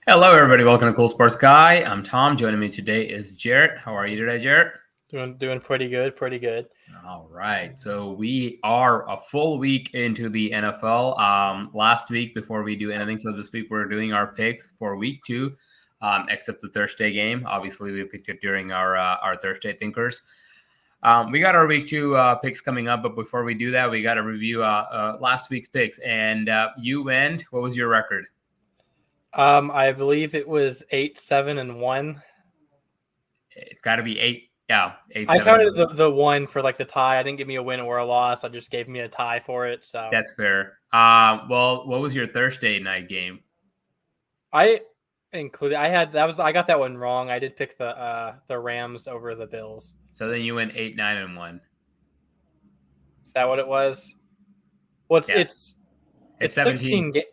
Hello, everybody. Welcome to Cool Sports Guy. I'm Tom. Joining me today is Jarrett. How are you today, Jarrett? Doing pretty good, pretty good. All right. So we are a full week into the NFL. Last week, before we do anything, so this week we're doing our picks for week 2, except the Thursday game. Obviously, we picked it during our Thursday thinkers. We got our week 2 picks coming up, but before we do that, we got to review last week's picks. And you went. What was your record? I believe it was 8-7-1. It's got to be 8. Yeah, 8, I 7. counted the one for like the tie. I didn't give me a win or a loss. I just gave me a tie for it. So That's fair. Well, what was your Thursday night game? I included. I got that one wrong. I did pick the Rams over the Bills. So then you went 8, 9, and 1. Is that what it was? Well, Yeah, it's 17. 16.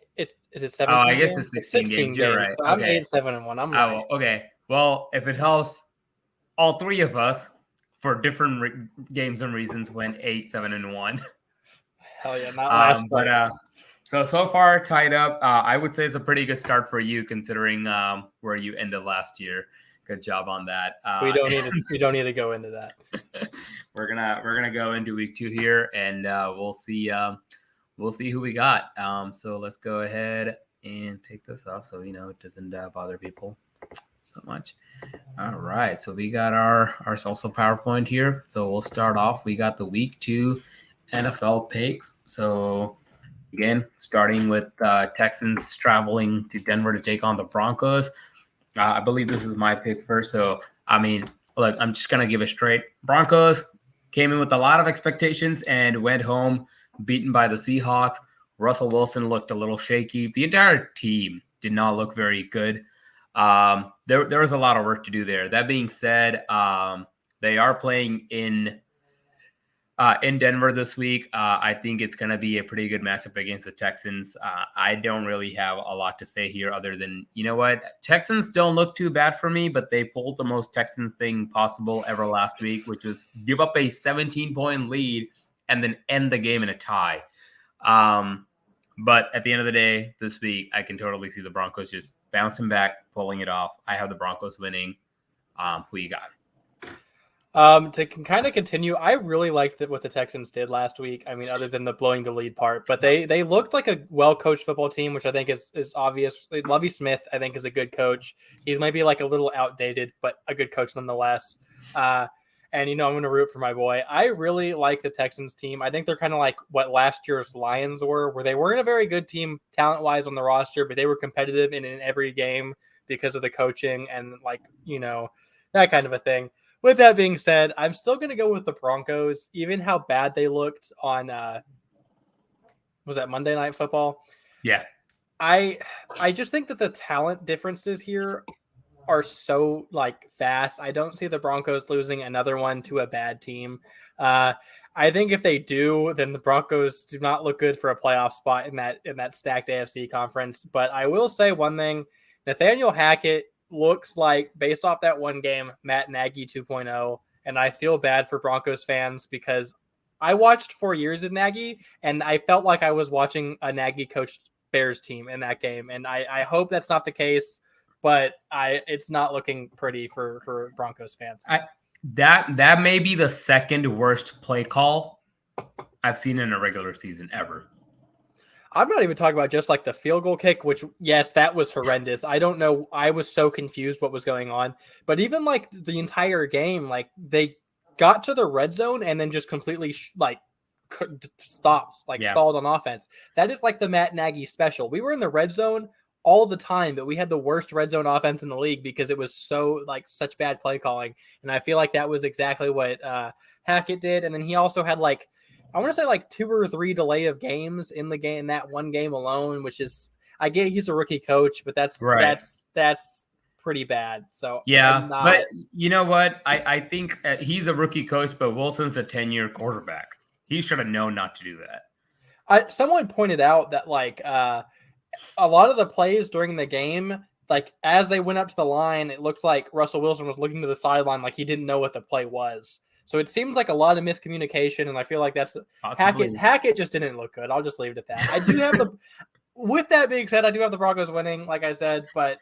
Is it Oh, 17 I guess games? it's 16 16 games. You're games. right. So I'm Okay. 8-7-1. I'm Oh, right. okay. Well, if it helps, all three of us for different games and reasons went 8, 7, and 1. Hell yeah, not last place. But so far tied up. I would say it's a pretty good start for you considering where you ended last year. Good job on that. We don't need to go into that. we're gonna go into week 2 here, and we'll see who we got. So let's go ahead and take this off so it doesn't bother people so much. All right, so we got our social PowerPoint here. So we'll start off. We got the week 2 NFL picks. So again, starting with Texans traveling to Denver to take on the Broncos. I believe this is my pick first. So, I mean, look, I'm just going to give it straight. Broncos came in with a lot of expectations and went home beaten by the Seahawks. Russell Wilson looked a little shaky. The entire team did not look very good. There was a lot of work to do there. That being said, they are playing in Denver this week. I think it's going to be a pretty good matchup against the Texans. I don't really have a lot to say here other than, you know what? Texans don't look too bad for me, but they pulled the most Texans thing possible ever last week, which was give up a 17-point lead and then end the game in a tie. But at the end of the day, this week, I can totally see the Broncos just bouncing back, pulling it off. I have the Broncos winning. Who you got? To kind of continue, I really liked what the Texans did last week. I mean, other than the blowing the lead part, but they looked like a well-coached football team, which I think is obvious. Lovie Smith, I think, is a good coach. He's maybe like a little outdated, but a good coach nonetheless. And I'm going to root for my boy. I really like the Texans team. I think they're kind of like what last year's Lions were, where they weren't a very good team talent-wise on the roster, but they were competitive in every game because of the coaching and that kind of a thing. With that being said, I'm still going to go with the Broncos, even how bad they looked on, was that Monday Night Football? Yeah. I just think that the talent differences here are so fast. I don't see the Broncos losing another one to a bad team. I think if they do, then the Broncos do not look good for a playoff spot in that stacked AFC conference. But I will say one thing, Nathaniel Hackett looks like, based off that one game, Matt Nagy 2.0, and I feel bad for Broncos fans because I watched 4 years of Nagy, and I felt like I was watching a Nagy coached Bears team in that game, and I hope that's not the case, but it's not looking pretty for Broncos fans. That may be the second worst play call I've seen in a regular season ever. I'm not even talking about just like the field goal kick, which, yes, that was horrendous. I don't know. I was so confused what was going on. But even like the entire game, like they got to the red zone and then just completely stalled on offense. That is like the Matt Nagy special. We were in the red zone all the time, but we had the worst red zone offense in the league because it was so such bad play calling. And I feel like that was exactly what Hackett did. And then he also had I want to say 2 or 3 delay of games in that one game alone, which is, I get he's a rookie coach, but that's pretty bad. So yeah, but you know what? I think he's a rookie coach, but Wilson's a 10-year quarterback. He should have known not to do that. Someone pointed out that a lot of the plays during the game, as they went up to the line, it looked like Russell Wilson was looking to the sideline like he didn't know what the play was. So it seems like a lot of miscommunication, and I feel like that's Hackett just didn't look good. I'll just leave it at that. I do have with that being said, I do have the Broncos winning, like I said, but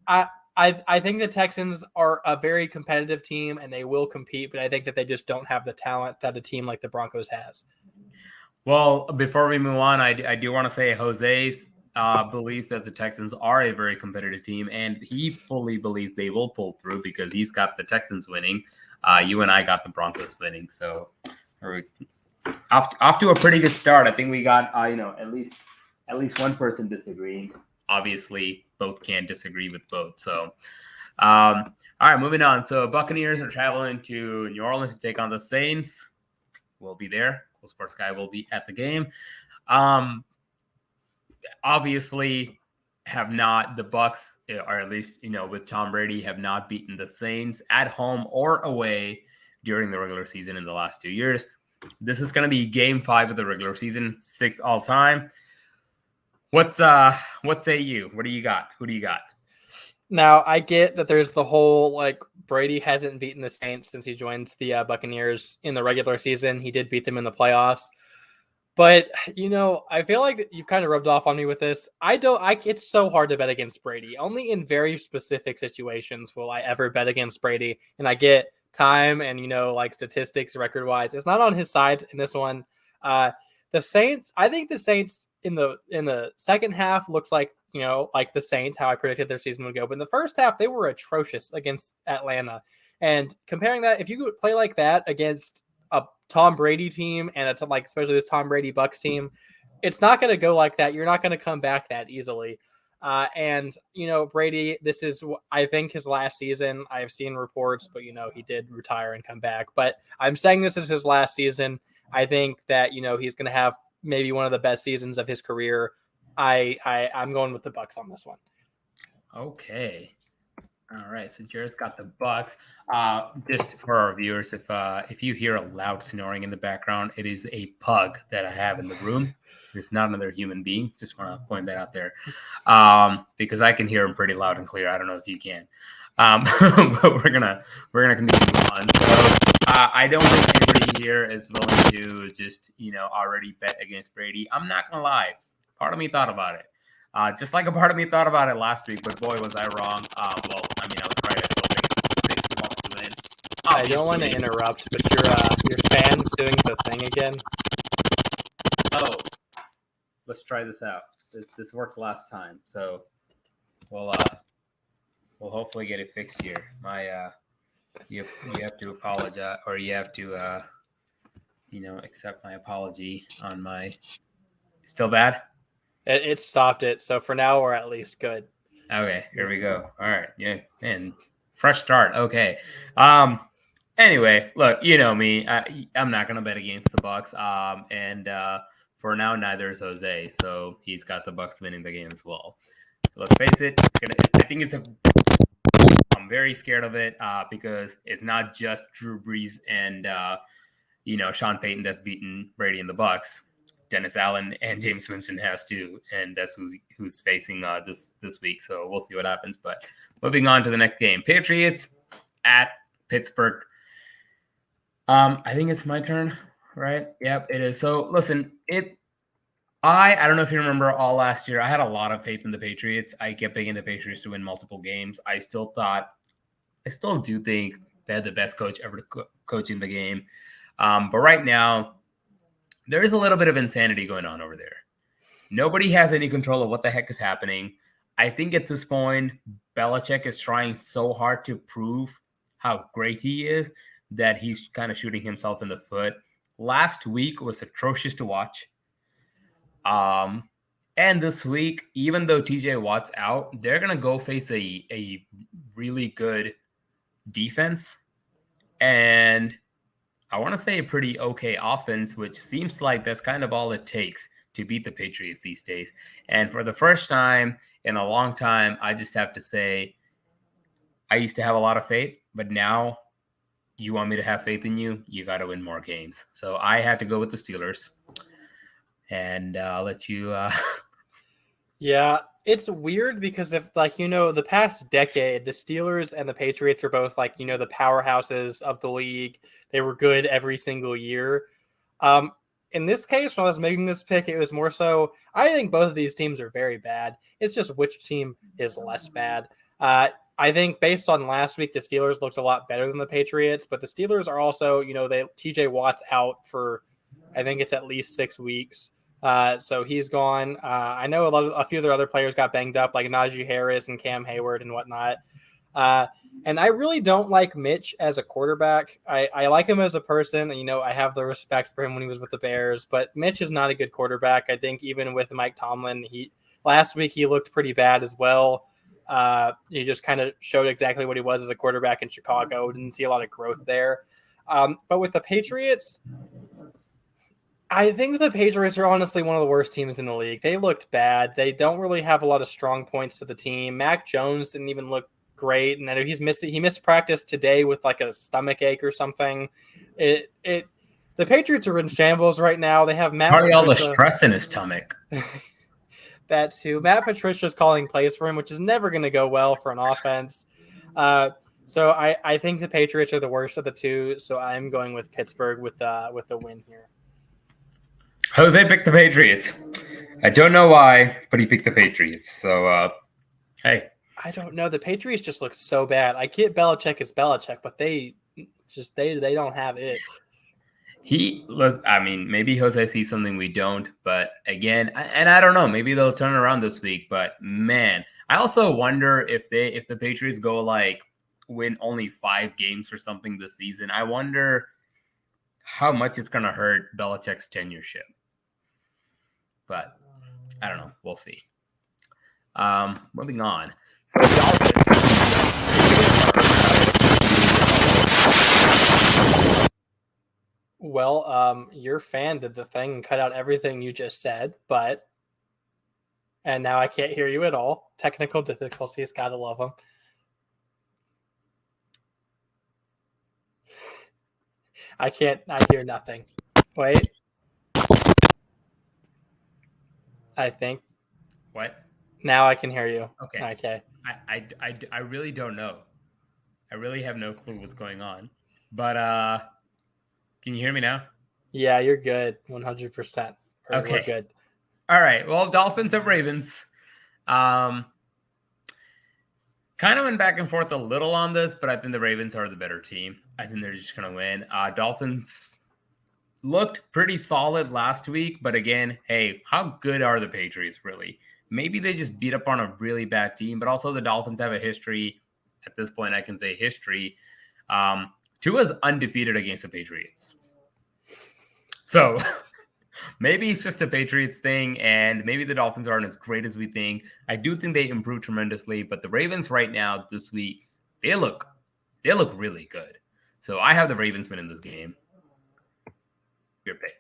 I think the Texans are a very competitive team and they will compete, but I think that they just don't have the talent that a team like the Broncos has. Well, before we move on, I do want to say Jose's believes that the Texans are a very competitive team, and he fully believes they will pull through because he's got the Texans winning. You and I got the Broncos winning, so off to a pretty good start. I think we got at least one person disagreeing. Obviously, both can't disagree with both. So, all right, moving on. So, Buccaneers are traveling to New Orleans to take on the Saints. We'll be there. Cool Sports Guy will be at the game. Obviously, have not the Bucs, or at least with Tom Brady, have not beaten the Saints at home or away during the regular season in the last 2 years. This is going to be Game 5 of the regular season, 6 all time. What say you? What do you got? Who do you got? Now, I get that there's the whole, like, Brady hasn't beaten the Saints since he joined the Buccaneers in the regular season. He did beat them in the playoffs. But, I feel like you've kind of rubbed off on me with this. It's so hard to bet against Brady. Only in very specific situations will I ever bet against Brady. And I get time and, like statistics record-wise. It's not on his side in this one. The Saints, I think the Saints in the second half looked like, like the Saints, how I predicted their season would go. But in the first half, they were atrocious against Atlanta. And comparing that, if you could play like that against a Tom Brady team and especially this Tom Brady Bucs team, it's not going to go like that. You're not going to come back that easily. And Brady, this is, I think, his last season. I've seen reports, but he did retire and come back. But I'm saying this is his last season. I think that he's going to have maybe one of the best seasons of his career. I'm going with the Bucs on this one. Okay. All right. So Jared's got the Bucs. Just for our viewers, if you hear a loud snoring in the background, it is a pug that I have in the room. It's not another human being. Just want to point that out there, because I can hear him pretty loud and clear. I don't know if you can, but we're gonna continue on. So I don't think anybody here is willing to just already bet against Brady. I'm not gonna lie. Part of me thought about it. Just like a part of me thought about it last week, but boy, was I wrong. I was right. I still think the Bucs to win. I don't want to interrupt, but your fan's doing the thing again. Oh, let's try this out. This worked last time, so we'll hopefully get it fixed here. You have to apologize, or you have to accept my apology on my. Still bad? It stopped it, so for now we're at least good. Okay, here we go. All right, yeah, and fresh start. Okay. Anyway, look, you know me. I'm not gonna bet against the Bucs. And for now, neither is Jose. So he's got the Bucs winning the game as well. So let's face it. I'm very scared of it because it's not just Drew Brees and Sean Payton that's beaten Brady and the Bucs. Dennis Allen and James Winston has too, and that's who's facing this week. So we'll see what happens. But moving on to the next game, Patriots at Pittsburgh. I think it's my turn, right? Yep, it is. So listen, I don't know if you remember all last year, I had a lot of faith in the Patriots. I kept picking the Patriots to win multiple games. I still do think they had the best coach ever coaching the game. But right now, there is a little bit of insanity going on over there. Nobody has any control of what the heck is happening. I think at this point, Belichick is trying so hard to prove how great he is that he's kind of shooting himself in the foot. Last week was atrocious to watch. And this week, even though TJ Watt's out, they're going to go face a really good defense. And I want to say a pretty okay offense, which seems like that's kind of all it takes to beat the Patriots these days. And for the first time in a long time, I just have to say I used to have a lot of faith, but now you want me to have faith in you, you got to win more games. So I had to go with the Steelers. And I'll let you. Yeah, it's weird because if the past decade, the Steelers and the Patriots were both the powerhouses of the league. They were good every single year. in this case, when I was making this pick, it was more so I think both of these teams are very bad. It's just which team is less bad. I think based on last week, the Steelers looked a lot better than the Patriots, but the Steelers are also, TJ Watt's out for, I think it's at least 6 weeks. So he's gone. I know a few of their other players got banged up, like Najee Harris and Cam Hayward and whatnot. And I really don't like Mitch as a quarterback. I like him as a person. I have the respect for him when he was with the Bears, but Mitch is not a good quarterback. I think even with Mike Tomlin, last week he looked pretty bad as well. He just kind of showed exactly what he was as a quarterback in Chicago. Didn't see a lot of growth there. But with the Patriots, I think the Patriots are honestly one of the worst teams in the league. They looked bad. They don't really have a lot of strong points to the team. Mac Jones didn't even look great, and I know he missed practice today with like a stomach ache or something. The Patriots are in shambles right now. They have Matt Probably all the Patricia. stress in his stomach. That too. Matt Patricia's calling plays for him, which is never going to go well for an offense. So I think the Patriots are the worst of the two. So I'm going with Pittsburgh with the win here. Jose picked the Patriots. I don't know why, but he picked the Patriots. So, hey. I don't know. The Patriots just look so bad. I get Belichick is Belichick, but they don't have it. Maybe Jose sees something we don't, but again, and I don't know, maybe they'll turn around this week, but man, I also wonder if the Patriots go like win only 5 games or something this season. I wonder how much it's going to hurt Belichick's tenureship. But I don't know. We'll see. Moving on. So the Dolphins. Well, your fan did the thing and cut out everything you just said, and now I can't hear you at all. Technical difficulties, gotta love them. I hear nothing. Wait. I think. What? Now I can hear you. Okay. I really don't know. I really have no clue what's going on. But can you hear me now? Yeah, you're good. 100%. Okay. We're good. All right. Well, Dolphins and Ravens. Kind of went back and forth a little on this, but I think the Ravens are the better team. I think they're just going to win. Dolphins looked pretty solid last week, but again, hey, how good are the Patriots really? Maybe they just beat up on a really bad team, but also the Dolphins have a history. At this point, I can say history. Tua's undefeated against the Patriots. So maybe it's just a Patriots thing, and maybe the Dolphins aren't as great as we think. I do think they improved tremendously, but the Ravens right now this week, they look really good. So I have the Ravens win in this game. Your pick.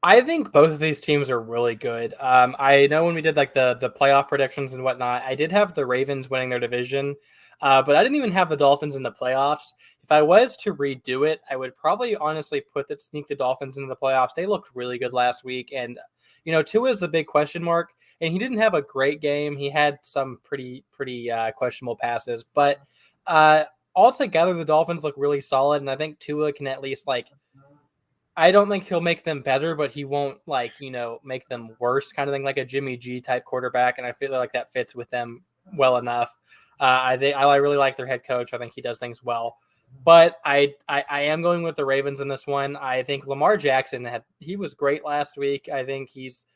I think both of these teams are really good. I know when we did like the playoff predictions and whatnot, I did have the Ravens winning their division, but I didn't even have the Dolphins in the playoffs. If I was to redo it, I would probably honestly sneak the Dolphins into the playoffs. They looked really good last week, and Tua is the big question mark, and he didn't have a great game. He had some pretty questionable passes, but altogether the Dolphins look really solid, and I think Tua can at least I don't think he'll make them better, but he won't make them worse, kind of thing, like a Jimmy G type quarterback. And I feel like that fits with them well enough. I really like their head coach. I think he does things well, but I am going with the Ravens in this one. I think Lamar Jackson he was great last week. I think he's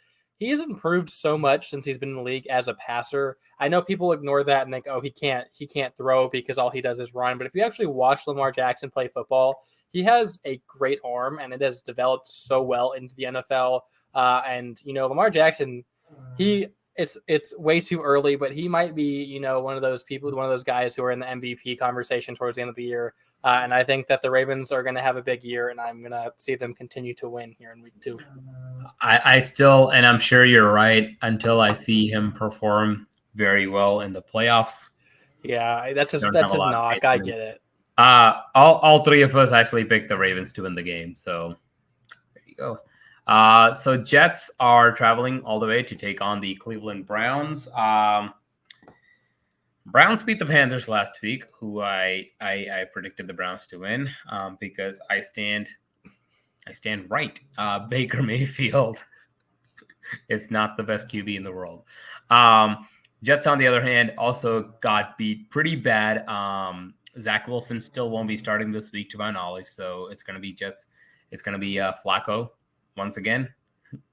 improved so much since he's been in the league as a passer. I know people ignore that and think, oh, he can't throw because all he does is run. But if you actually watch Lamar Jackson play football, he has a great arm, and it has developed so well into the NFL. And Lamar Jackson, it's way too early, but he might be one of those guys who are in the MVP conversation towards the end of the year. And I think that the Ravens are going to have a big year, and I'm going to see them continue to win here in week 2. I still, and I'm sure you're right, until I see him perform very well in the playoffs. Yeah, that's his knock. I get it. All 3 of us actually picked the Ravens to win the game. So there you go. So Jets are traveling all the way to take on the Cleveland Browns. Browns beat the Panthers last week, who I predicted the Browns to win because I stand I stand right. Baker Mayfield is not the best QB in the world. Jets, on the other hand, also got beat pretty bad. Zach Wilson still won't be starting this week, to my knowledge. So it's going to be Jets. It's going to be Flacco once again.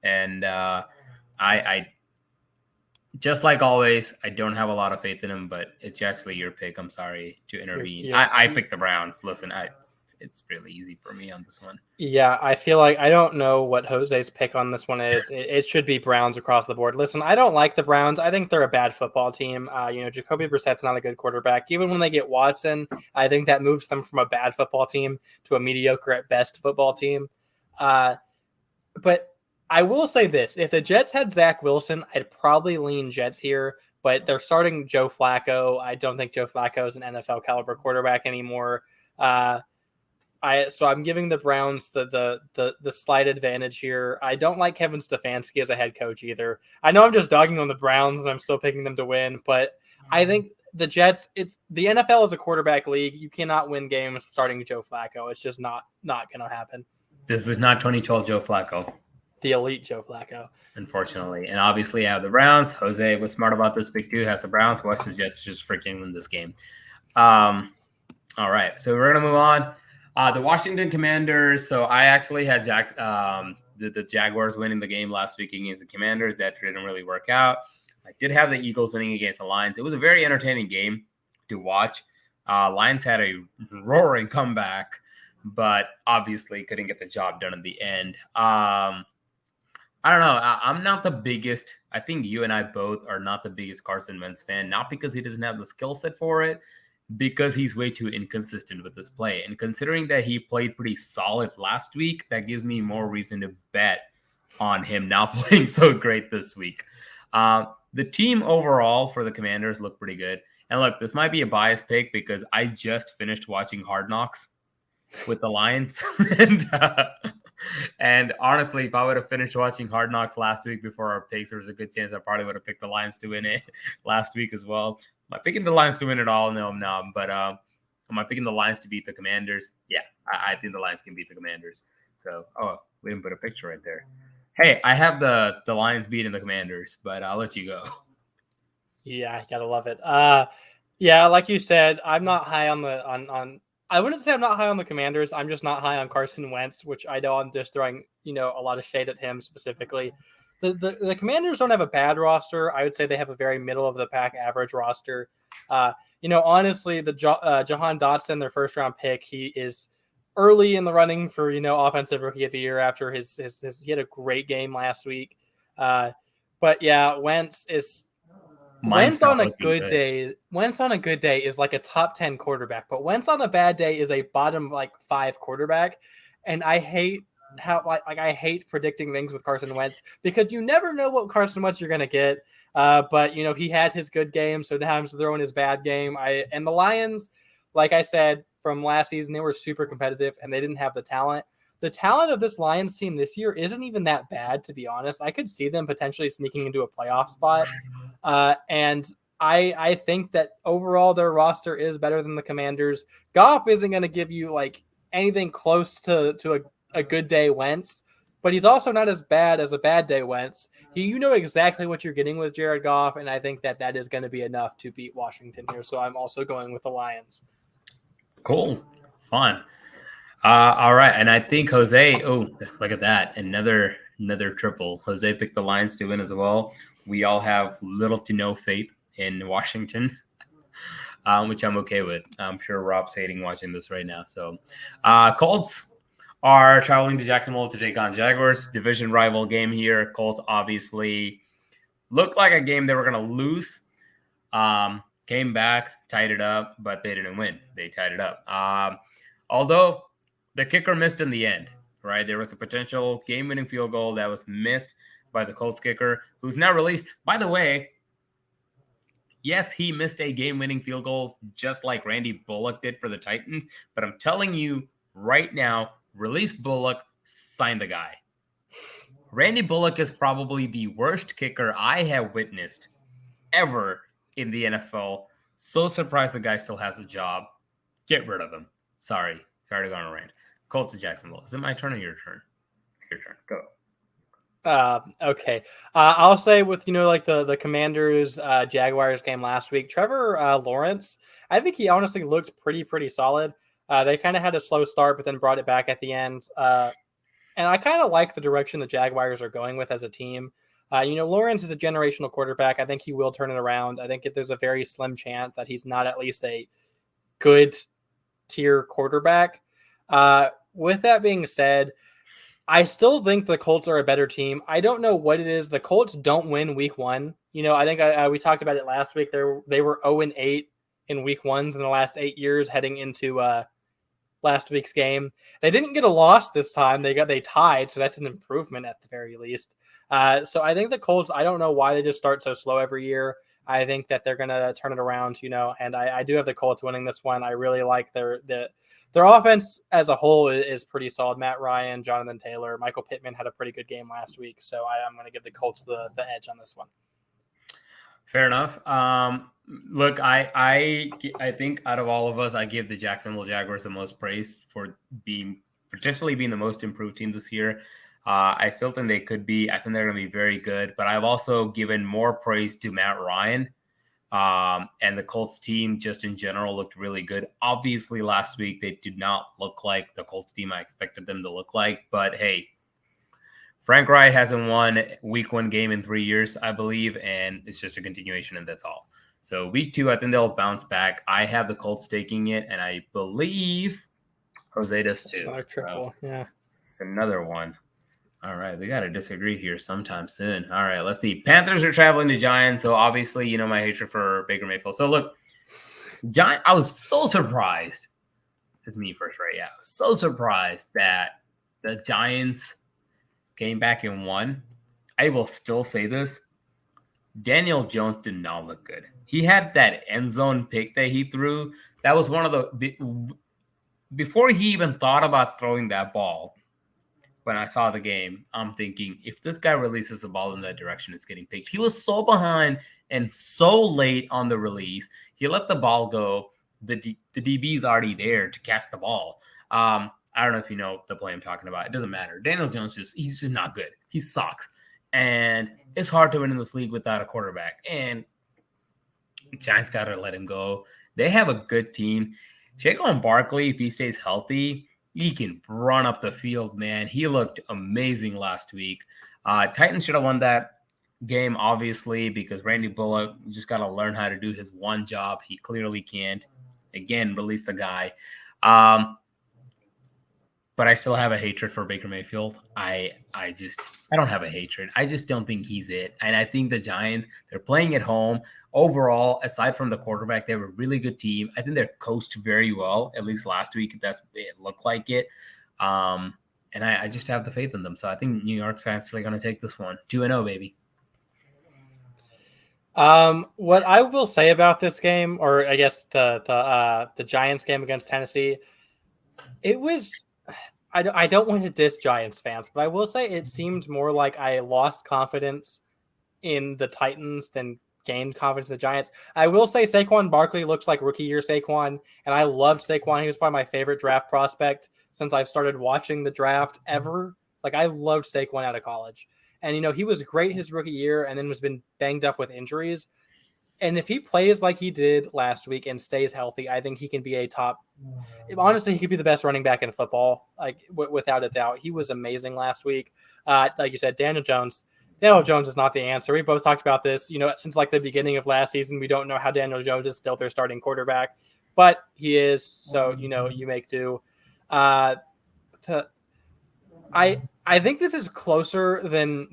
And I just like always, I don't have a lot of faith in him, but it's actually your pick. I'm sorry to intervene. I picked the Browns. Listen, it's really easy for me on this one. Yeah, I feel like I don't know what Jose's pick on this one is. It should be Browns across the board. Listen, I don't like the Browns. I think they're a bad football team. Jacoby Brissett's not a good quarterback. Even when they get Watson, I think that moves them from a bad football team to a mediocre at best football team. But I will say this. If the Jets had Zach Wilson, I'd probably lean Jets here, but they're starting Joe Flacco. I don't think Joe Flacco is an NFL caliber quarterback anymore. So I'm giving the Browns the slight advantage here. I don't like Kevin Stefanski as a head coach either. I know I'm just dogging on the Browns and I'm still picking them to win, but I think the Jets, the NFL is a quarterback league. You cannot win games starting Joe Flacco. It's just not going to happen. This is not 2012 Joe Flacco. The elite Joe Flacco. Unfortunately. And obviously I have the Browns. Jose was smart about this pick too. Has the Browns. Watch the Jets just freaking win this game. All right. So we're going to move on. The Washington Commanders. So I actually had the Jaguars winning the game last week against the Commanders. That didn't really work out. I did have the Eagles winning against the Lions. It was a very entertaining game to watch. Lions had a roaring comeback, but obviously couldn't get the job done in the end. I don't know. I'm not the biggest. I think you and I both are not the biggest Carson Wentz fan, not because he doesn't have the skill set for it, because he's way too inconsistent with his play. And considering that he played pretty solid last week, that gives me more reason to bet on him not playing so great this week. The team overall for the Commanders looked pretty good. And look, this might be a biased pick because I just finished watching Hard Knocks with the Lions. And honestly, if I would have finished watching Hard Knocks last week before our picks, there was a good chance I probably would have picked the Lions to win it last week as well. Am I picking the Lions to win it all? No, I'm not. But am I picking the Lions to beat the Commanders? Yeah, I think the Lions can beat the Commanders. So, we didn't put a picture right there. Hey, I have the Lions beating the Commanders, but I'll let you go. Yeah, I gotta love it. Yeah, like you said, I'm not high on I wouldn't say I'm not high on the Commanders. I'm just not high on Carson Wentz, which I know I'm just throwing, a lot of shade at him specifically. The Commanders don't have a bad roster. I would say they have a very middle of the pack average roster. Honestly, the Jahan Dotson, their first round pick, he is early in the running for, offensive rookie of the year after he had a great game last week. But yeah, Wentz on a good day is like a top 10 quarterback, but Wentz on a bad day is a bottom 5 quarterback. And I hate I hate predicting things with Carson Wentz because you never know what Carson Wentz you're going to get. But he had his good game. So now I'm throwing his bad game. And the Lions, like I said, from last season, they were super competitive and they didn't have the talent. The talent of this Lions team this year isn't even that bad, to be honest. I could see them potentially sneaking into a playoff spot. And I think that overall their roster is better than the Commanders. Goff isn't going to give you anything close to a good day Wentz, but he's also not as bad as a bad day Wentz. You know exactly what you're getting with Jared Goff, and I think that is going to be enough to beat Washington here. So I'm also going with the Lions. Cool. Fun. All right. And I think Jose, look at that. Another triple. Jose picked the Lions to win as well. We all have little to no faith in Washington, which I'm okay with. I'm sure Rob's hating watching this right now. So Colts are traveling to Jacksonville to take on Jaguars. Division rival game here. Colts obviously looked like a game they were going to lose. Came back, tied it up, but they didn't win. They tied it up. Although the kicker missed in the end, right? There was a potential game-winning field goal that was missed by the Colts kicker, who's now released. By the way, yes, he missed a game-winning field goal just like Randy Bullock did for the Titans. But I'm telling you right now, release Bullock, sign the guy. Randy Bullock is probably the worst kicker I have witnessed ever in the NFL. So surprised the guy still has a job. Get rid of him. Sorry to go on a rant. Colts to Jacksonville. Is it my turn or your turn? It's your turn. Go. Okay. I'll say with like the Commanders Jaguars game last week, Trevor Lawrence, I think he honestly looked pretty solid. They kind of had a slow start, but then brought it back at the end. And I kind of like the direction the Jaguars are going with as a team. Lawrence is a generational quarterback. I think he will turn it around. I think there's a very slim chance that he's not at least a good tier quarterback. With that being said, I still think the Colts are a better team. I don't know what it is. The Colts don't win week one. I think we talked about it last week. They were 0-8 in week ones in the last 8 years heading into last week's game. They didn't get a loss this time. They tied, so that's an improvement at the very least. So I think the Colts, I don't know why they just start so slow every year. I think that they're going to turn it around, and I do have the Colts winning this one. I really like their offense as a whole is pretty solid. Matt Ryan, Jonathan Taylor, Michael Pittman had a pretty good game last week, so I'm going to give the Colts the edge on this one. Fair enough. Look, I think out of all of us, I give the Jacksonville Jaguars the most praise for potentially being the most improved team this year. I still think they could be. I think they're going to be very good, but I've also given more praise to Matt Ryan. And the Colts team just in general looked really good. Obviously, last week they did not look like the Colts team I expected them to look like. But hey, Frank Wright hasn't won week one game in 3 years, I believe, and it's just a continuation, and that's all. So week two, I think they'll bounce back. I have the Colts taking it, and I believe Jose does too. Another triple, yeah. It's another one. All right, we got to disagree here sometime soon. All right, let's see. Panthers are traveling to Giants, so obviously, my hatred for Baker Mayfield. So look, I was so surprised. It's me first, right? Yeah, I was so surprised that the Giants came back and won. I will still say this. Daniel Jones did not look good. He had that end zone pick that he threw. That was one of the – before he even thought about throwing that ball, when I saw the game, I'm thinking, if this guy releases the ball in that direction, it's getting picked. He was so behind and so late on the release. He let the ball go. The DB's already there to catch the ball. I don't know if you know the play I'm talking about. It doesn't matter. Daniel Jones, he's just not good. He sucks. And it's hard to win in this league without a quarterback. And the Giants got to let him go. They have a good team. Saquon Barkley, if he stays healthy, he can run up the field, man. He looked amazing last week. Titans should have won that game, obviously, because Randy Bullock just got to learn how to do his one job. He clearly can't. Again, release the guy. But I still have a hatred for Baker Mayfield. I don't have a hatred. I just don't think he's it. And I think the Giants, they're playing at home. Overall, aside from the quarterback, they have a really good team. I think they're coached very well. At least last week, it looked like it. And I just have the faith in them. So I think New York's actually going to take this one. 2-0, baby. What I will say about this game, or I guess the Giants game against Tennessee, it was – I don't want to diss Giants fans, but I will say it seemed more like I lost confidence in the Titans than gained confidence in the Giants. I will say Saquon Barkley looks like rookie year Saquon, and I loved Saquon. He was probably my favorite draft prospect since I've started watching the draft ever. Like, I loved Saquon out of college. And, he was great his rookie year and then was been banged up with injuries. And if he plays like he did last week and stays healthy, I think he can be honestly, he could be the best running back in football, like without a doubt. He was amazing last week. Like you said, Daniel Jones is not the answer. We both talked about this, since like the beginning of last season. We don't know how Daniel Jones is still their starting quarterback, but he is. So, you make do. I think this is closer than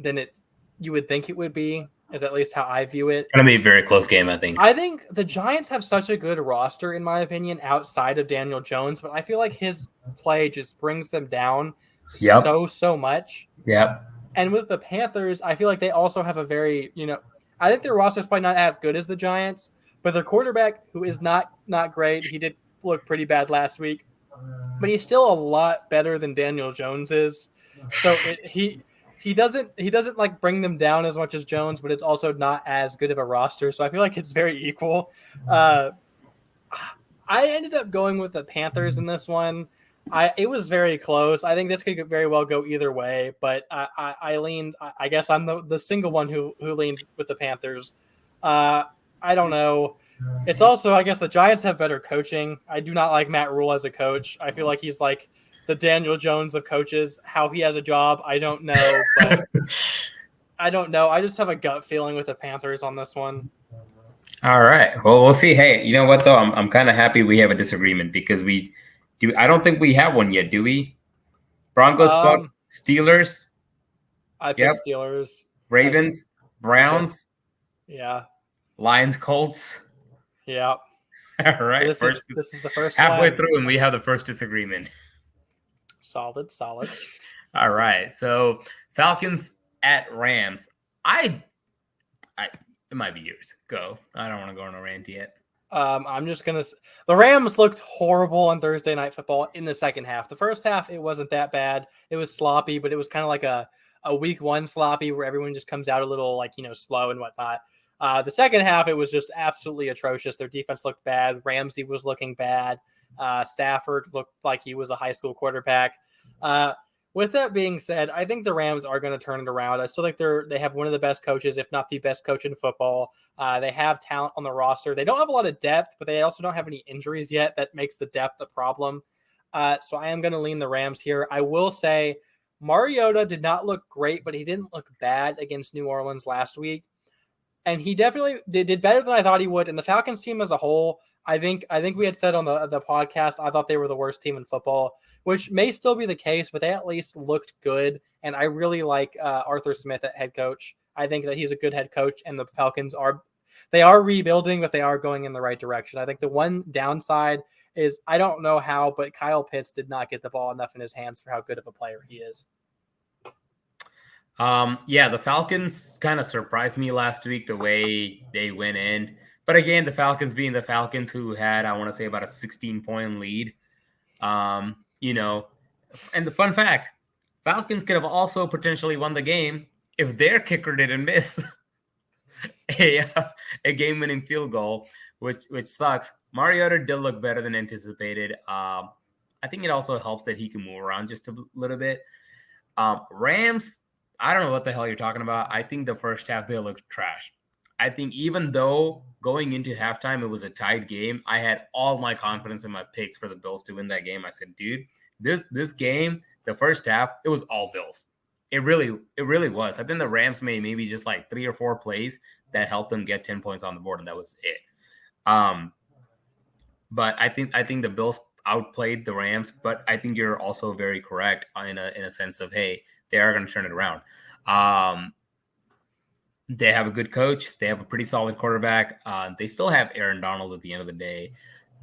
you would think it would be. Is at least how I view it. It's going to be a very close game, I think. I think the Giants have such a good roster, in my opinion, outside of Daniel Jones, but I feel like his play just brings them down so much. Yep. And with the Panthers, I feel like they also have a very, I think their roster is probably not as good as the Giants, but their quarterback, who is not great, he did look pretty bad last week, but he's still a lot better than Daniel Jones is. So he doesn't like bring them down as much as Jones, but it's also not as good of a roster. So I feel like it's very equal. I ended up going with the Panthers in this one. It was very close. I think this could very well go either way, but I leaned. I guess I'm the single one who leaned with the Panthers. I don't know. It's also, I guess, the Giants have better coaching. I do not like Matt Rule as a coach. I feel like he's like the Daniel Jones of coaches. How he has a job, I don't know, but I don't know. I just have a gut feeling with the Panthers on this one. All right. Well, we'll see. Hey, you know what though? I'm kind of happy we have a disagreement because we do. I don't think we have one yet, do we? Broncos, Bucks, Steelers. I Yep. picked Steelers. Ravens, Browns. Yeah. Lions, Colts. Yeah. All right. So this is the first halfway one. through, and we have the first disagreement. Solid. All right. So Falcons at Rams. It might be yours. Go. I don't want to go on a rant yet. I'm just gonna. The Rams looked horrible on Thursday Night Football in the second half. The first half, it wasn't that bad. It was sloppy, but it was kind of like a week one sloppy where everyone just comes out a little slow and whatnot. The second half, it was just absolutely atrocious. Their defense looked bad. Ramsey was looking bad. Stafford looked like he was a high school quarterback. With that being said, I think the Rams are going to turn it around. I still think they have one of the best coaches, if not the best coach in football. They have talent on the roster. They don't have a lot of depth, but they also don't have any injuries yet. That makes the depth a problem. So I am going to lean the Rams here. I will say Mariota did not look great, but he didn't look bad against New Orleans last week. And he definitely did better than I thought he would. And the Falcons team as a whole, I think we had said on the podcast, I thought they were the worst team in football, which may still be the case, but they at least looked good. And I really like Arthur Smith at head coach. I think that he's a good head coach, and the Falcons are rebuilding, but they are going in the right direction. I think the one downside is I don't know how, but Kyle Pitts did not get the ball enough in his hands for how good of a player he is. Yeah, the Falcons kind of surprised me last week the way they went in. But again, the Falcons being the Falcons who had, I want to say, about a 16-point lead. And the fun fact, Falcons could have also potentially won the game if their kicker didn't miss a game-winning field goal, which sucks. Mariota did look better than anticipated. I think it also helps that he can move around just a little bit. Rams, I don't know what the hell you're talking about. I think the first half they looked trash. I think even though going into halftime it was a tied game, I had all my confidence in my picks for the Bills to win that game. I said, dude, this game, the first half, it was all Bills. It really was. I think the Rams made maybe just like 3 or 4 plays that helped them get 10 points on the board, and that was it. But I think the Bills outplayed the Rams, but I think you're also very correct in a sense of, hey, they are going to turn it around. They have a good coach. They have a pretty solid quarterback. They still have Aaron Donald at the end of the day.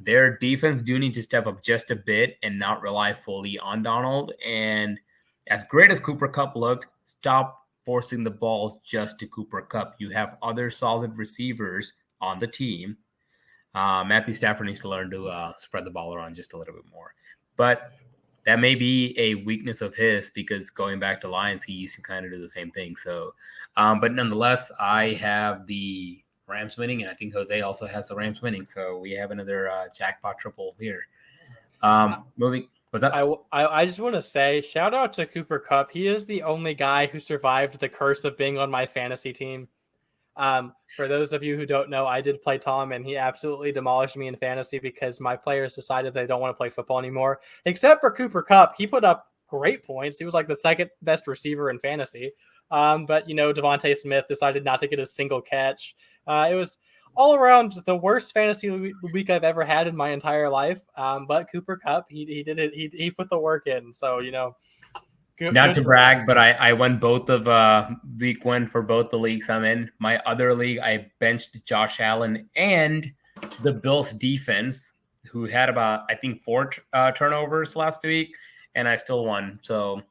Their defense do need to step up just a bit and not rely fully on Donald. And as great as Cooper Kupp looked, stop forcing the ball just to Cooper Kupp. You have other solid receivers on the team. Matthew Stafford needs to learn to spread the ball around just a little bit more. But that may be a weakness of his because going back to Lions, he used to kind of do the same thing. So, but nonetheless, I have the Rams winning, and I think Jose also has the Rams winning. So we have another jackpot triple here. Moving. What's up? I just want to say, shout out to Cooper Kupp. He is the only guy who survived the curse of being on my fantasy team. For those of you who don't know, I did play Tom, and he absolutely demolished me in fantasy because my players decided they don't want to play football anymore. Except for Cooper Kupp, he put up great points. He was like the second best receiver in fantasy. But Devontae Smith decided not to get a single catch. It was all around the worst fantasy week I've ever had in my entire life. But Cooper Kupp, he did it. He put the work in. So Not to brag, but I won both of week 1 for both the leagues I'm in. My other league, I benched Josh Allen and the Bills defense, who had about, I think, 4 turnovers last week, and I still won. So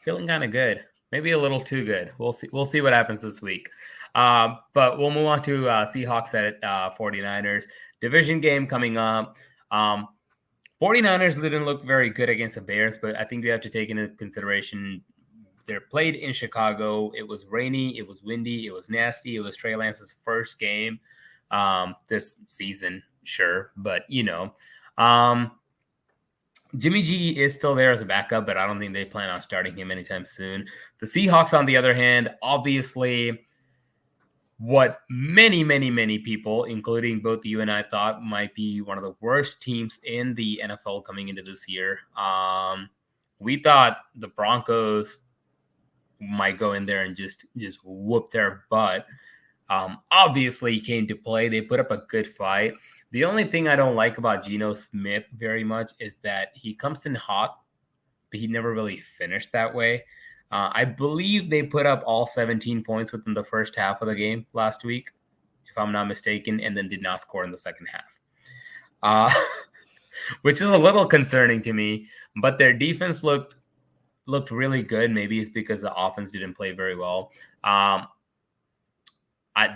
feeling kind of good. Maybe a little too good. We'll see. We'll see what happens this week. But we'll move on to Seahawks at 49ers. Division game coming up. 49ers didn't look very good against the Bears, but I think we have to take into consideration they're played in Chicago. It was rainy, it was windy, it was nasty. It was Trey Lance's first game this season, sure, but Jimmy G is still there as a backup, but I don't think they plan on starting him anytime soon. The Seahawks, on the other hand, obviously what many people, including both you and I, thought might be one of the worst teams in the NFL coming into this year. We thought the Broncos might go in there and just whoop their butt. Obviously came to play. They put up a good fight. The only thing I don't like about Geno Smith very much is that he comes in hot, but he never really finished that way. I believe they put up all 17 points within the first half of the game last week, if I'm not mistaken, and then did not score in the second half, which is a little concerning to me. But their defense looked really good. Maybe it's because the offense didn't play very well.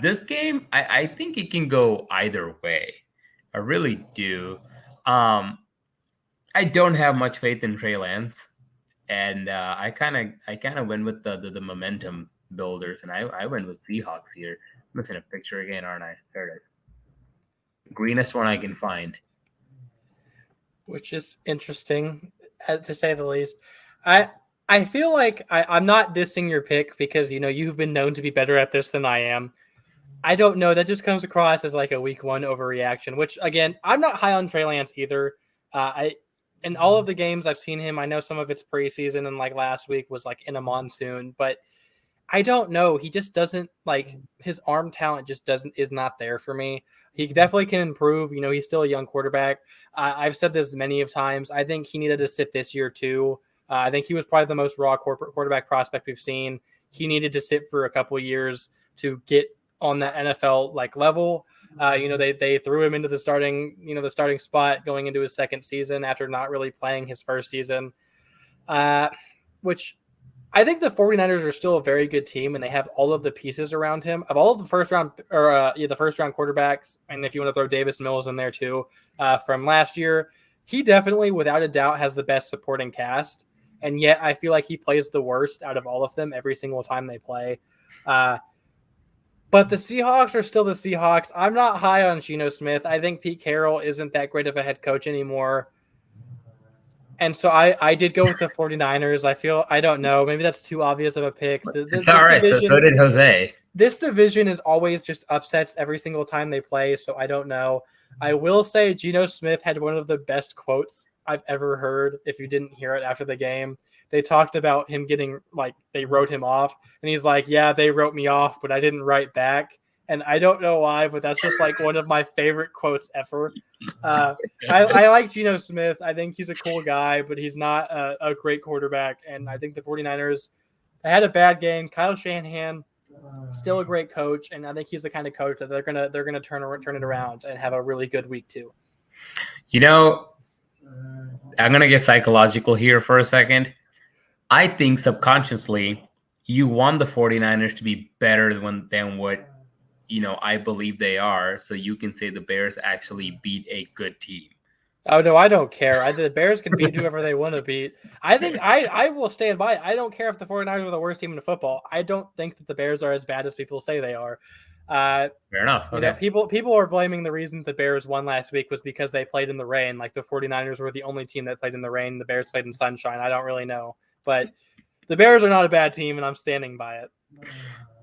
This game, I think it can go either way. I really do. I don't have much faith in Trey Lance. And I kind of went with the momentum builders, and I went with Seahawks here. I'm missing a picture again, aren't I? There it is. Greenest one I can find. Which is interesting, to say the least. I feel like I'm not dissing your pick because, you've been known to be better at this than I am. I don't know. That just comes across as like a week one overreaction, which, again, I'm not high on Trey Lance either. In all of the games I've seen him, I know some of it's preseason and like last week was like in a monsoon, but I don't know. He just doesn't like his arm talent is not there for me. He definitely can improve. He's still a young quarterback. I've said this many of times. I think he needed to sit this year too. I think he was probably the most raw quarterback prospect we've seen. He needed to sit for a couple of years to get on that NFL like level. They threw him into the starting spot going into his second season after not really playing his first season, which I think the 49ers are still a very good team, and they have all of the pieces around him of all of the first round quarterbacks. And if you want to throw Davis Mills in there too, from last year, he definitely, without a doubt, has the best supporting cast. And yet I feel like he plays the worst out of all of them every single time they play. But the Seahawks are still the Seahawks. I'm not high on Geno Smith. I think Pete Carroll isn't that great of a head coach anymore. And so I did go with the 49ers. I don't know. Maybe that's too obvious of a pick. It's all right. So did Jose. This division is always just upsets every single time they play, so I don't know. I will say Geno Smith had one of the best quotes I've ever heard, if you didn't hear it after the game. They talked about him getting, like, they wrote him off. And he's like, yeah, they wrote me off, but I didn't write back. And I don't know why, but that's just, like, one of my favorite quotes ever. I like Geno Smith. I think he's a cool guy, but he's not a great quarterback. And I think the 49ers had a bad game. Kyle Shanahan, still a great coach. And I think he's the kind of coach that they're gonna turn it around and have a really good week, too. I'm going to get psychological here for a second. I think subconsciously you want the 49ers to be better than what, I believe they are. So you can say the Bears actually beat a good team. Oh, no, I don't care. The Bears can beat whoever they want to beat. I think I will stand by it. I don't care if the 49ers are the worst team in football. I don't think that the Bears are as bad as people say they are. Fair enough. Okay. People are blaming the reason the Bears won last week was because they played in the rain. Like the 49ers were the only team that played in the rain. The Bears played in sunshine. I don't really know. But the Bears are not a bad team, and I'm standing by it.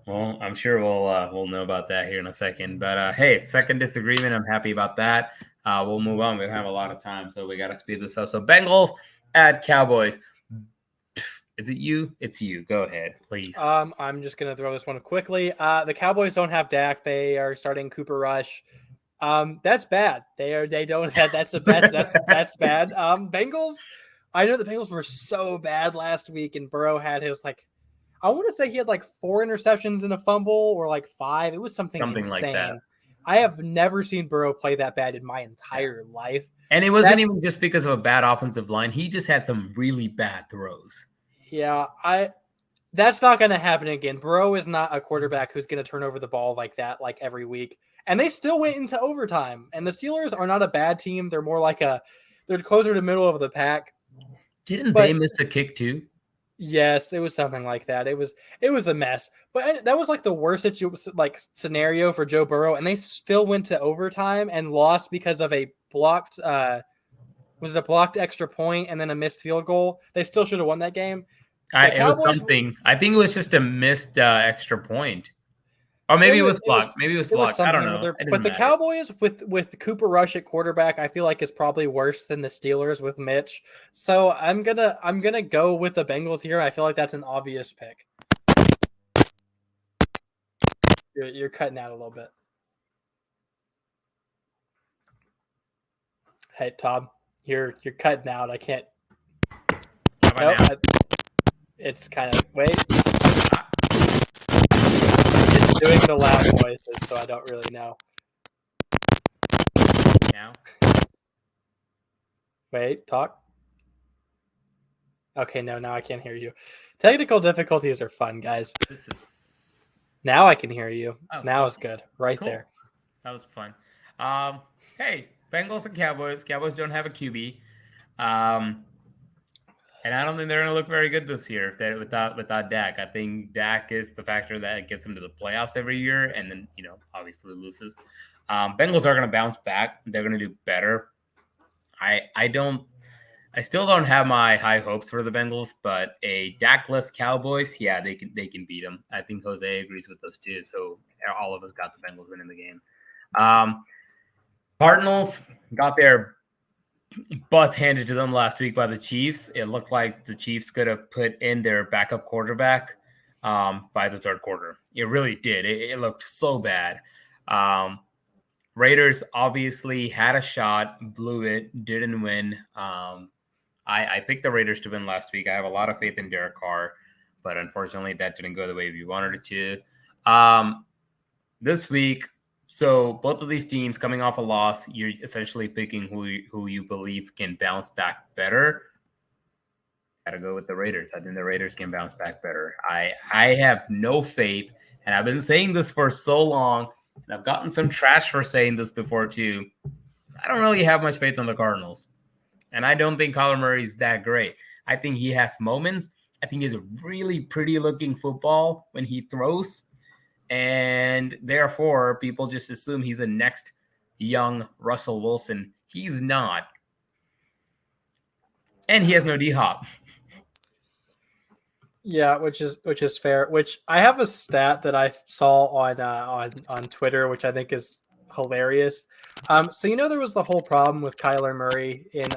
Well, I'm sure we'll know about that here in a second. But hey, second disagreement. I'm happy about that. We'll move on. We don't have a lot of time, so we got to speed this up. So Bengals at Cowboys. Is it you? It's you. Go ahead, please. I'm just gonna throw this one quickly. The Cowboys don't have Dak. They are starting Cooper Rush. That's bad. They don't have. That's bad. Bengals. I know the Bengals were so bad last week, and Burrow had his I want to say he had 4 interceptions and a fumble, or 5. It was something insane. Like that. I have never seen Burrow play that bad in my entire life. And it wasn't even just because of a bad offensive line. He just had some really bad throws. Yeah, that's not going to happen again. Burrow is not a quarterback who's going to turn over the ball like that every week. And they still went into overtime. And the Steelers are not a bad team. They're more they're closer to middle of the pack. Didn't they miss a kick too? Yes, it was something like that. It was a mess. But that was the worst scenario for Joe Burrow, and they still went to overtime and lost because of a blocked Was it a blocked extra point and then a missed field goal? They still should have won that game. It was something. I think it was just a missed extra point. Or maybe it was blocked. Maybe it was blocked. I don't know. But the Cowboys with Cooper Rush at quarterback, I feel like is probably worse than the Steelers with Mitch. So I'm gonna go with the Bengals here. I feel like that's an obvious pick. You're cutting out a little bit. Hey Tom, you're cutting out. I can't. Nope, it's kind of wait. It's doing the loud voices, so I don't really know. Now. Wait, talk. Okay, no, now I can't hear you. Technical difficulties are fun, guys. Now I can hear you. Oh, now it's good. Right there. That was fun. Hey, Bengals and Cowboys. Cowboys don't have a QB. And I don't think they're going to look very good this year without Dak. I think Dak is the factor that gets them to the playoffs every year, and then obviously loses. Bengals are going to bounce back. They're going to do better. I still don't have my high hopes for the Bengals, but a Dak-less Cowboys, yeah, they can beat them. I think Jose agrees with those too. So all of us got the Bengals winning the game. Cardinals got their butts handed to them last week by the Chiefs. It looked like the Chiefs could have put in their backup quarterback by the third quarter. It really did. It looked so bad. Raiders obviously had a shot, blew it, didn't win. I picked the Raiders to win last week. I have a lot of faith in Derek Carr, but unfortunately that didn't go the way we wanted it to. This week, so both of these teams coming off a loss, you're essentially picking who you believe can bounce back better. Got to go with the Raiders. I think the Raiders can bounce back better. I have no faith, and I've been saying this for so long, and I've gotten some trash for saying this before too. I don't really have much faith in the Cardinals, and I don't think Kyler Murray is that great. I think he has moments. I think he's a really pretty looking football when he throws. And therefore, people just assume he's a next young Russell Wilson. He's not. And he has no D-Hop. Yeah, which is fair. Which I have a stat that I saw on Twitter, which I think is hilarious. So there was the whole problem with Kyler Murray in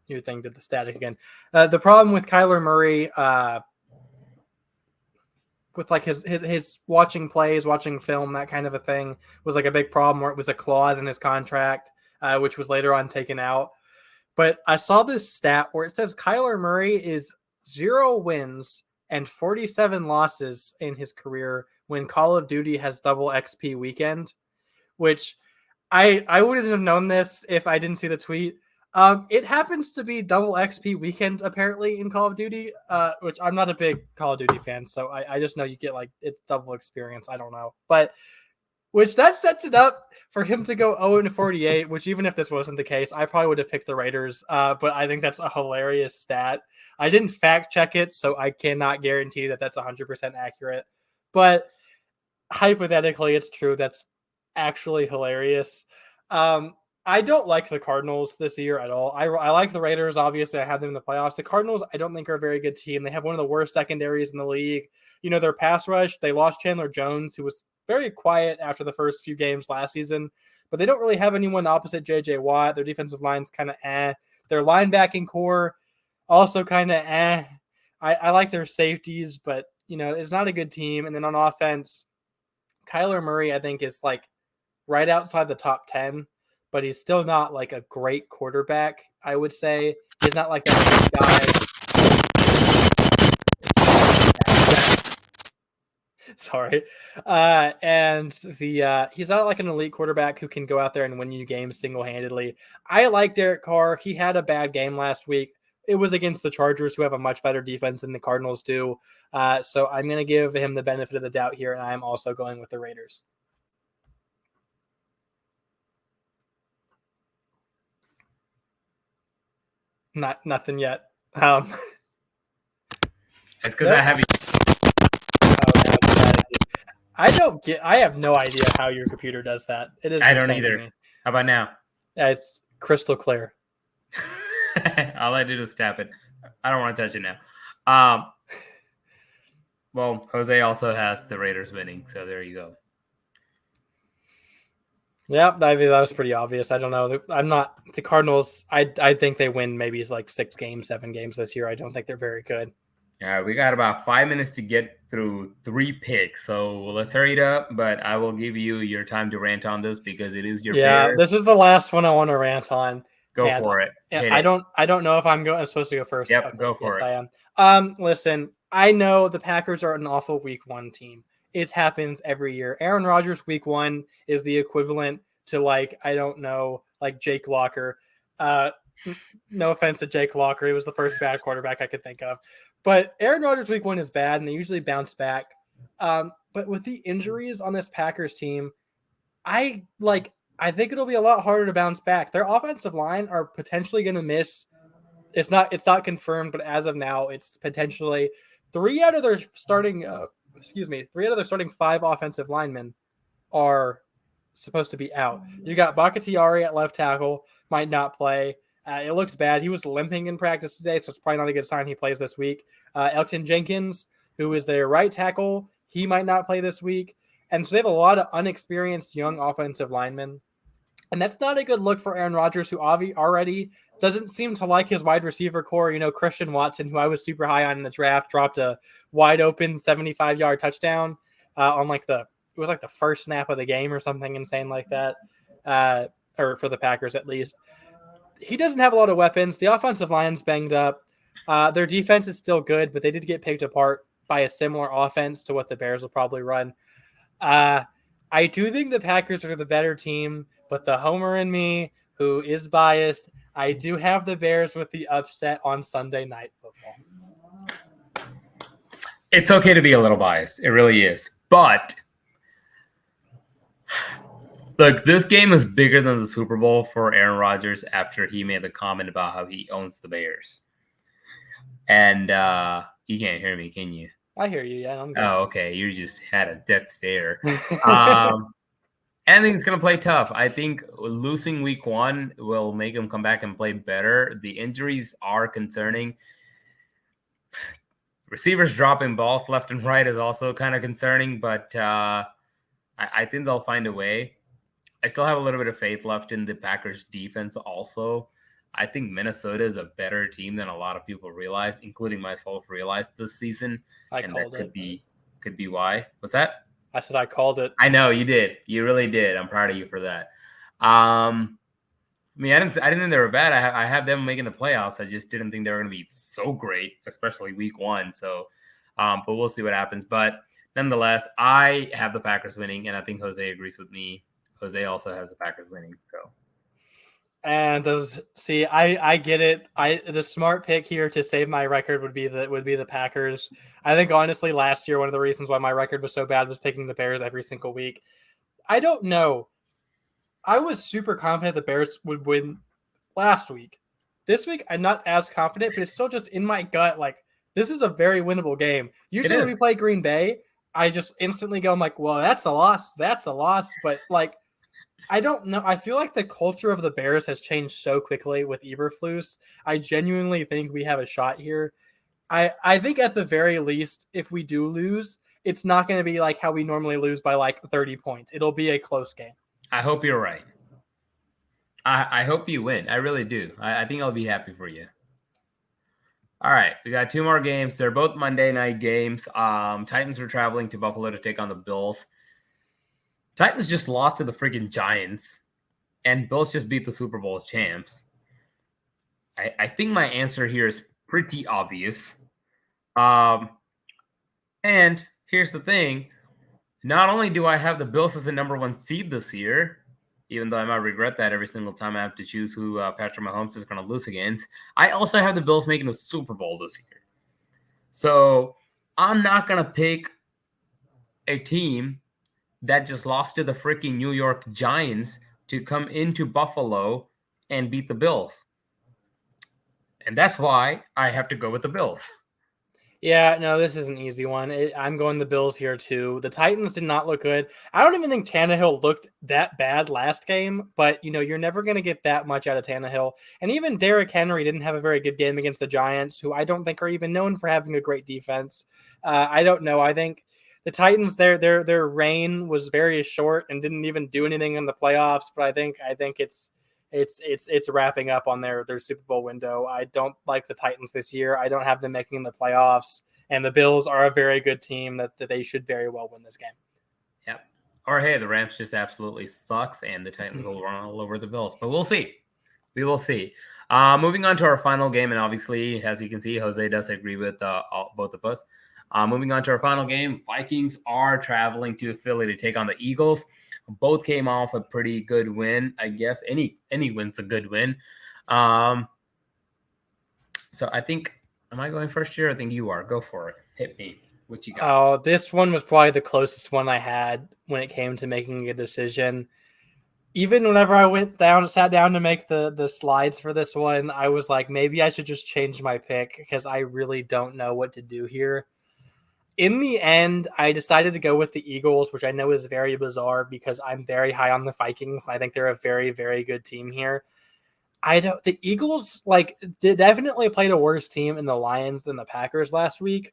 new thing did the static again. The problem with Kyler Murray with like his watching plays, watching film, that kind of a thing was like a big problem where it was a clause in his contract, which was later on taken out. But I saw this stat where it says Kyler Murray is 0 wins and 47 losses in his career when Call of Duty has double XP weekend, which I wouldn't have known this if I didn't see the tweet. It happens to be double XP weekend apparently in Call of Duty, which I'm not a big Call of Duty fan, so I just know you get like it's double experience. I don't know, but which that sets it up for him to go 0-48. Which even if this wasn't the case, I probably would have picked the Raiders. But I think that's a hilarious stat. I didn't fact check it, so I cannot guarantee that that's 100% accurate. But hypothetically, it's true. That's actually hilarious. I don't like the Cardinals this year at all. I like the Raiders. Obviously, I have them in the playoffs. The Cardinals, I don't think are a very good team. They have one of the worst secondaries in the league. Their pass rush, they lost Chandler Jones, who was very quiet after the first few games last season, but they don't really have anyone opposite J.J. Watt. Their defensive line's kind of Their linebacking core also kind of I like their safeties, but, it's not a good team. And then on offense, Kyler Murray, I think, is like right outside the top 10. But he's still not like a great quarterback, I would say. He's not like that guy. Sorry. And he's not like an elite quarterback who can go out there and win you games single-handedly. I like Derek Carr. He had a bad game last week. It was against the Chargers, who have a much better defense than the Cardinals do. So I'm going to give him the benefit of the doubt here, and I'm also going with the Raiders. Nothing yet. It's because I have. I have no idea how your computer does that. It is. I don't either. How about now? It's crystal clear. All I did was tap it. I don't want to touch it now. Well, Jose also has the Raiders winning, so there you go. Yep, I mean, that was pretty obvious. I don't know. I'm not the Cardinals. I think they win maybe like 6 games, 7 games this year. I don't think they're very good. All right, we got about 5 minutes to get through 3 picks, so let's hurry it up. But I will give you your time to rant on this because it is your Bears. This is the last one I want to rant on. Go for it. I don't know if I'm supposed to go first. Yep, okay, go for it. I am. Listen, I know the Packers are an awful week 1 team. It happens every year. Aaron Rodgers week 1 is the equivalent to like, I don't know, like Jake Locker. No offense to Jake Locker. He was the first bad quarterback I could think of. But Aaron Rodgers week 1 is bad, and they usually bounce back. But with the injuries on this Packers team, I think it'll be a lot harder to bounce back. Their offensive line are potentially going to miss. It's not confirmed, but as of now, it's potentially 3 out of their starting 5 offensive linemen are supposed to be out. You got Bakhtiari at left tackle, might not play. It looks bad. He was limping in practice today, so it's probably not a good sign he plays this week. Elton Jenkins, who is their right tackle, he might not play this week. And so they have a lot of unexperienced young offensive linemen. And that's not a good look for Aaron Rodgers, who already doesn't seem to like his wide receiver core. You know, Christian Watson, who I was super high on in the draft, dropped a wide open 75-yard touchdown on it was like the first snap of the game or something insane like that, or for the Packers at least. He doesn't have a lot of weapons. The offensive line's banged up. Their defense is still good, but they did get picked apart by a similar offense to what the Bears will probably run. I do think the Packers are the better team, but the homer in me, who is biased, I do have the Bears with the upset on Sunday Night Football. It's okay to be a little biased. It really is. But look, this game is bigger than the Super Bowl for Aaron Rodgers after he made the comment about how he owns the Bears. And you can't hear me, can you? I hear you. Yeah, I'm good. Oh, okay. You just had a death stare. Anything's going to play tough. I think losing week 1 will make him come back and play better. The injuries are concerning. Receivers dropping balls left and right is also kind of concerning, but I think they'll find a way. I still have a little bit of faith left in the Packers defense also. I think Minnesota is a better team than a lot of people realize, including myself, realized this season. And that could be why. What's that? I said I called it. I know you did. You really did. I'm proud of you for that. I didn't think they were bad. I have them making the playoffs. I just didn't think they were going to be so great, especially week 1. So, but we'll see what happens. But nonetheless, I have the Packers winning, and I think Jose agrees with me. Jose also has the Packers winning. So, and I get it. The smart pick here to save my record would be the Packers. I think honestly, last year one of the reasons why my record was so bad was picking the Bears every single week. I don't know. I was super confident the Bears would win last week. This week, I'm not as confident, but it's still just in my gut. Like, this is a very winnable game. Usually when we play Green Bay, I just instantly go, I'm like, well, that's a loss. That's a loss. But like, I don't know. I feel like the culture of the Bears has changed so quickly with Eberflus. I genuinely think we have a shot here. I think at the very least, if we do lose, it's not going to be like how we normally lose by like 30 points. It'll be a close game. I hope you're right. I hope you win. I really do. I think I'll be happy for you. All right. We got 2 more games. They're both Monday night games. Titans are traveling to Buffalo to take on the Bills. Titans just lost to the freaking Giants, and Bills just beat the Super Bowl champs. I think my answer here is pretty obvious. And here's the thing. Not only do I have the Bills as the number 1 seed this year, even though I might regret that every single time I have to choose who Patrick Mahomes is going to lose against, I also have the Bills making the Super Bowl this year. So I'm not going to pick a team that just lost to the freaking New York Giants to come into Buffalo and beat the Bills. And that's why I have to go with the Bills. Yeah, no, this is an easy one. I'm going the Bills here too. The Titans did not look good. I don't even think Tannehill looked that bad last game, but you're never going to get that much out of Tannehill. And even Derrick Henry didn't have a very good game against the Giants, who I don't think are even known for having a great defense. I don't know. I think the Titans, their reign was very short and didn't even do anything in the playoffs. But I think it's wrapping up on their Super Bowl window. I don't like the Titans this year. I don't have them making the playoffs, and the Bills are a very good team that they should very well win this game. Yep. Or hey, the Rams just absolutely sucks, and the Titans will run all over the Bills. But we'll see. We will see. Moving on to our final game, and obviously, as you can see, Jose does agree with both of us. Moving on to our final game, Vikings are traveling to Philly to take on the Eagles. Both came off a pretty good win, I guess. Any win's a good win. So I think, am I going first here? I think you are. Go for it. Hit me. What you got? Oh, this one was probably the closest one I had when it came to making a decision. Even whenever I sat down to make the slides for this one, I was like, maybe I should just change my pick because I really don't know what to do here. In the end, I decided to go with the Eagles, which I know is very bizarre because I'm very high on the Vikings. I think they're a very, very good team here. The Eagles definitely played a worse team in the Lions than the Packers last week.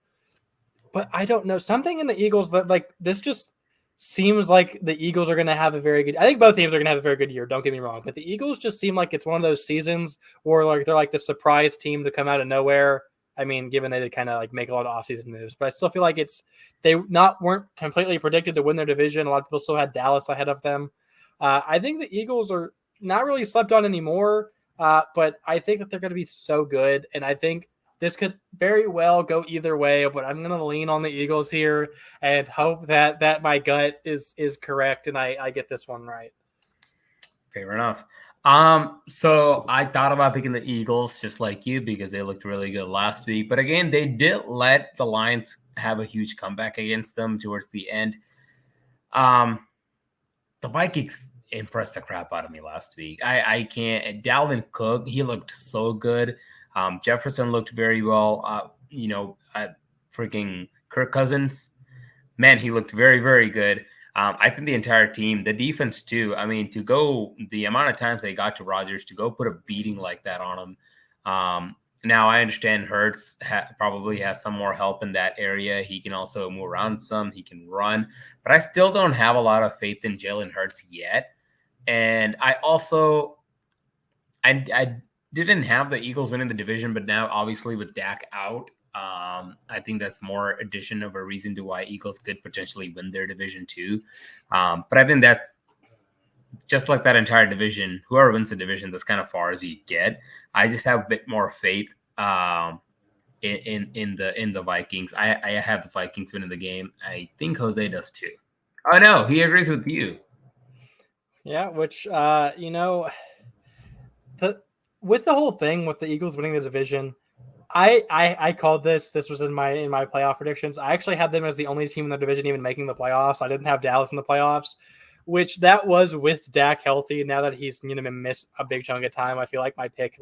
But I don't know, something in the Eagles that this just seems like the Eagles are going to have a very good. I think both teams are going to have a very good year. Don't get me wrong, but the Eagles just seem like it's one of those seasons where they're like the surprise team to come out of nowhere. I mean, given they did kind of make a lot of offseason moves, but I still feel like they weren't completely predicted to win their division. A lot of people still had Dallas ahead of them. I think the Eagles are not really slept on anymore, but I think that they're going to be so good, and I think this could very well go either way. But I'm going to lean on the Eagles here and hope that my gut is correct and I get this one right. Fair enough. So I thought about picking the Eagles just like you because they looked really good last week. But again, they did let the Lions have a huge comeback against them towards the end. The Vikings impressed the crap out of me last week. I can't. Dalvin Cook, he looked so good. Jefferson looked very well. Freaking Kirk Cousins, man, he looked very, very good. I think the entire team, the defense too. I mean, to go the amount of times they got to Rodgers to go put a beating like that on him. Now I understand Hurts probably has some more help in that area. He can also move around some. He can run, but I still don't have a lot of faith in Jalen Hurts yet. And I didn't have the Eagles winning the division, but now obviously with Dak out, I think that's more addition of a reason to why Eagles could potentially win their division too. But I think that's just like that entire division. Whoever wins the division, that's kind of far as you get. I just have a bit more faith in the Vikings. I have the Vikings winning the game. I think Jose does too. Oh no, he agrees with you. Yeah, which with the whole thing with the Eagles winning the division, I called this. This was in my playoff predictions. I actually had them as the only team in the division even making the playoffs. I didn't have Dallas in the playoffs, which that was with Dak healthy. Now that he's been missed a big chunk of time, I feel like my pick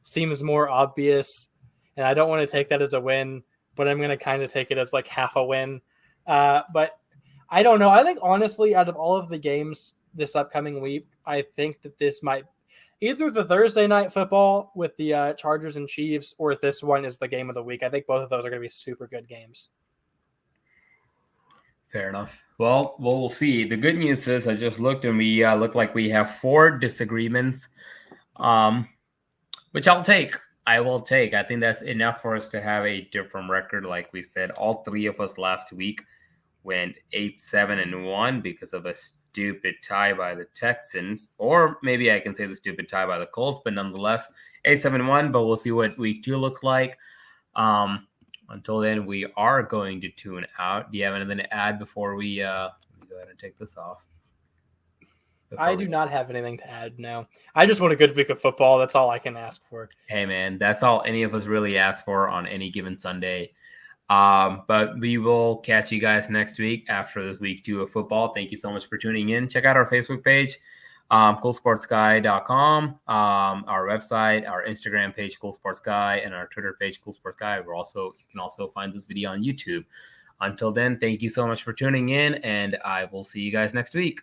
seems more obvious, and I don't want to take that as a win, but I'm gonna kind of take it as half a win. But I don't know. I think honestly, out of all of the games this upcoming week, I think that this might either the Thursday night football with the Chargers and Chiefs, or this one is the game of the week. I think both of those are going to be super good games. Fair enough. Well, we'll see. The good news is I just looked and we look like we have 4 disagreements, which I'll take. I will take. I think that's enough for us to have a different record. Like we said, all 3 of us last week went 8-7-1 because of a stupid tie by the Texans, or maybe I can say the stupid tie by the Colts, but nonetheless 8-7-1. But we'll see what week 2 looks like. Until then, we are going to tune out. Do you have anything to add before we go ahead and take this off? I do not have anything to add. No, I just want a good week of football. That's all I can ask for. Hey man, that's all any of us really ask for on any given Sunday. But we will catch you guys next week after the week 2 of football. Thank you so much for tuning in. Check out our Facebook page. coolsportsguy.com, our website, our Instagram page, Cool Sports Guy, and our Twitter page, Cool Sports Guy. You can also find this video on YouTube. Until then, thank you so much for tuning in, and I will see you guys next week.